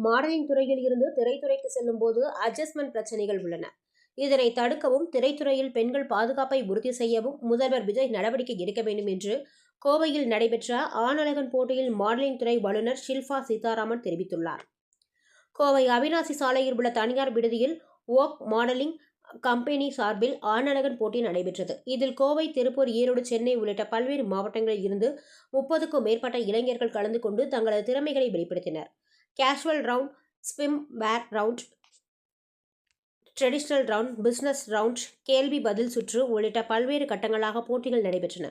Modelling துறையில் இருந்து திரைத்துறைக்கு செல்லும் போது அட்ஜஸ்ட்மெண்ட் பிரச்சனைகள் உள்ளன. இதனை தடுக்கவும், திரைத்துறையில் பெண்கள் பாதுகாப்பை உறுதி செய்யவும் முதல்வர் விஜய் நடவடிக்கை எடுக்க வேண்டும் என்று கோவையில் நடைபெற்ற ஆணழகன் போட்டியில் மாடலிங் துறை வல்லுநர் ஷில்பா சீதாராமன் தெரிவித்துள்ளார். கோவை அவிநாசி சாலையில் உள்ள தனியார் விடுதியில் வோக் மாடலிங் கம்பெனி சார்பில் ஆணழகன் போட்டி நடைபெற்றது. இதில் கோவை, திருப்பூர், ஈரோடு, சென்னை உள்ளிட்ட பல்வேறு மாவட்டங்களில் இருந்து 30க்கும் மேற்பட்ட இளைஞர்கள் கலந்து கொண்டு தங்களது திறமைகளை வெளிப்படுத்தினர். Casual round, swimwear round, traditional round, business round, கேள்வி பதில் சுற்று உள்ளிட்ட பல்வேறு கட்டங்களாக போட்டிகள் நடைபெற்றன.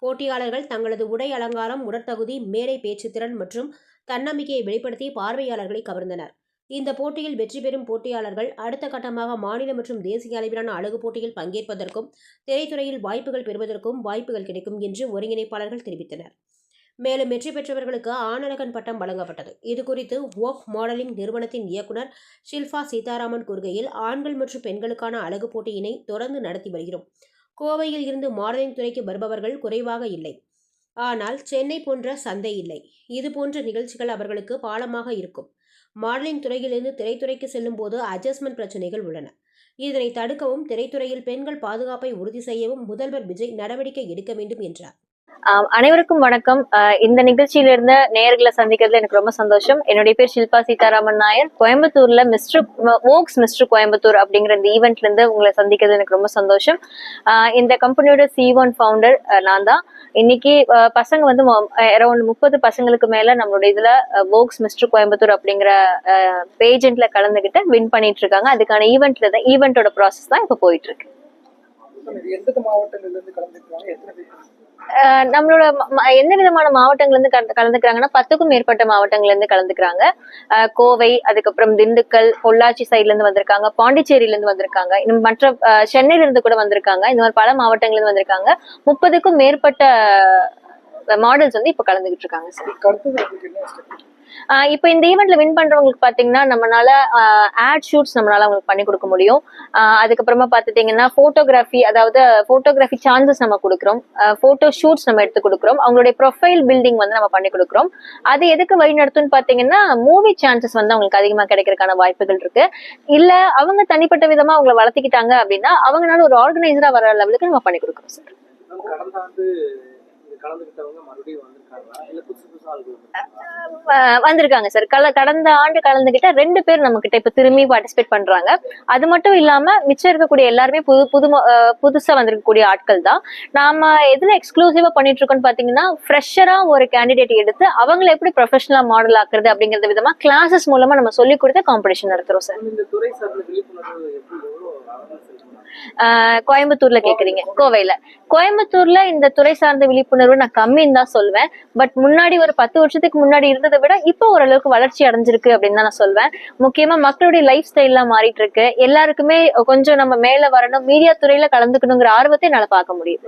போட்டியாளர்கள் தங்களது உடை அலங்காரம், உடற்தகுதி, மேடை பேச்சு திறன் மற்றும் தன்னம்பிக்கையை வெளிப்படுத்தி பார்வையாளர்களை கவர்ந்தனர். இந்த போட்டியில் வெற்றி பெறும் போட்டியாளர்கள் அடுத்த கட்டமாக மாநில மற்றும் தேசிய அளவிலான அழகு போட்டியில் பங்கேற்பதற்கும் திரைத்துறையில் வாய்ப்புகள் பெறுவதற்கும் வாய்ப்புகள் கிடைக்கும் என்று ஒருங்கிணைப்பாளர்கள் தெரிவித்தனர். மேலும் வெற்றி பெற்றவர்களுக்கு ஆணழகன் பட்டம் வழங்கப்பட்டது. இதுகுறித்து வோக் மாடலிங் நிறுவனத்தின் இயக்குனர் ஷில்பா சீதாராமன் கூறுகையில், ஆண்கள் மற்றும் பெண்களுக்கான அழகு போட்டியினை தொடர்ந்து நடத்தி வருகிறோம். கோவையில் இருந்து மாடலிங் துறைக்கு வருபவர்கள் குறைவாக இல்லை. ஆனால் சென்னை போன்ற சந்தை இல்லை. இதுபோன்ற நிகழ்ச்சிகள் அவர்களுக்கு பாலமாக இருக்கும். மாடலிங் துறையிலிருந்து திரைத்துறைக்கு செல்லும் போது அட்ஜஸ்ட்மெண்ட் பிரச்சனைகள் உள்ளன. இதனை தடுக்கவும், திரைத்துறையில் பெண்கள் பாதுகாப்பை உறுதி செய்யவும் முதல்வர் விஜய் நடவடிக்கை எடுக்க வேண்டும் என்றார். அனைவருக்கும் வணக்கம். இந்த நிகழ்ச்சியில இருந்த நேயர்களை சந்திக்கிறதுல எனக்கு ரொம்ப சந்தோஷம். என்னுடைய பேர் ஷில்பா சீதாராமன் நாயர். கோயம்புத்தூர்ல மிஸ்டர் கோயம்புத்தூர் அப்படிங்கிற இந்த ஈவெண்ட்ல இருந்து உங்களை சந்திக்கிறது எனக்கு ரொம்ப சந்தோஷம். இந்த கம்பெனியோட C1 ஃபவுண்டர் நான் தான். இன்னைக்கு பசங்க வந்து அரௌண்ட் 30 பசங்களுக்கு மேல நம்மளோட இதுல வோக்ஸ் மிஸ்டர் கோயம்புத்தூர் அப்படிங்கிற பேஜென்ட்ல கலந்துகிட்டு வின் பண்ணிட்டு இருக்காங்க. அதுக்கான ஈவெண்டோட ப்ராசஸ் தான் இப்ப போயிட்டு இருக்கு. நம்மளோட எந்த விதமான மாவட்டங்கள்ல இருந்து கலந்துக்கிறாங்கன்னா 10க்கும் மேற்பட்ட மாவட்டங்கள்ல இருந்து கலந்துக்கிறாங்க. கோவை, அதுக்கப்புறம் திண்டுக்கல், பொள்ளாச்சி சைட்ல இருந்து வந்திருக்காங்க, பாண்டிச்சேரியில இருந்து வந்திருக்காங்க, இன்னும் மற்ற சென்னையில இருந்து கூட வந்திருக்காங்க. இந்த மாதிரி பல மாவட்டங்கள்ல இருந்து வந்திருக்காங்க. 30க்கும் மேற்பட்ட மாடல்ஸ் வந்து இப்ப கலந்துகிட்டு இருக்காங்க சார். இப்ப இந்த ஈவெண்ட்ல வின் பண்றவங்களுக்கு பாத்தீங்கன்னா நம்மளால ஆட் ஷூட்ஸ் நம்மளால அவங்களுக்கு பண்ணி கொடுக்க முடியும். அதுக்கப்புறமா பாத்துட்டீங்கன்னா போட்டோகிராஃபி சான்சஸ் நம்ம கொடுக்குறோம். போட்டோ ஷூட்ஸ் நம்ம எடுத்து கொடுக்குறோம். அவங்களுடைய ப்ரொஃபைல் பில்டிங் வந்து நம்ம பண்ணி கொடுக்குறோம். அது எதுக்கு வழி நடத்தும்னு பாத்தீங்கன்னா மூவி சான்சஸ் வந்து அவங்களுக்கு அதிகமா கிடைக்கிறதுக்கான வாய்ப்புகள் இருக்கு. இல்ல அவங்க தனிப்பட்ட விதமா அவங்களை வளர்த்திக்கிட்டாங்க அப்படின்னா அவங்களால ஒரு ஆர்கனைசரா வர லெவலுக்கு நம்ம பண்ணி கொடுக்குறோம் சார். வந்திருக்காங்க சார். கடந்த ஆண்டு கலந்துகிட்ட 2 பேர் நம்ம கிட்ட இப்ப திரும்பி பார்ட்டிசிபேட் பண்றாங்க. அது மட்டும் இல்லாம மிச்சம் இருக்கக்கூடிய எல்லாருமே புதுசா வந்திருக்கக்கூடிய ஆட்கள் தான். நாம எதுல எக்ஸ்க்ளூசிவா பண்ணிட்டு இருக்கோம்னு பாத்தீங்கன்னா, ஃப்ரெஷரா ஒரு கேண்டிடேட் எடுத்து அவங்களை எப்படி ப்ரொஃபஷனலா மாடல் ஆக்குறது அப்படிங்கறது விதமா கிளாஸஸ் மூலமா நம்ம சொல்லி கொடுத்த காம்படிஷன் நடத்துறோம் சார். கோயம்புத்தூர்ல கேக்குறீங்க? கோயம்புத்தூர்ல இந்த துறை சார்ந்த விழிப்புணர்வு நான் கம்மின்னு தான் சொல்வேன். பட் முன்னாடி ஒரு 10 வருஷத்துக்கு முன்னாடி இருந்ததை விட இப்போ ஓரளவுக்கு வளர்ச்சி அடைஞ்சிருக்கு அப்படின்னு தான் நான் சொல்வேன். முக்கியமா மக்களுடைய லைஃப் ஸ்டைல்லாம் மாறிட்டு இருக்கு. எல்லாருக்குமே கொஞ்சம் நம்ம மேல வரணும், மீடியா துறையில கலந்துக்கணுங்கிற ஆர்வத்தை என்னால பார்க்க முடியும்.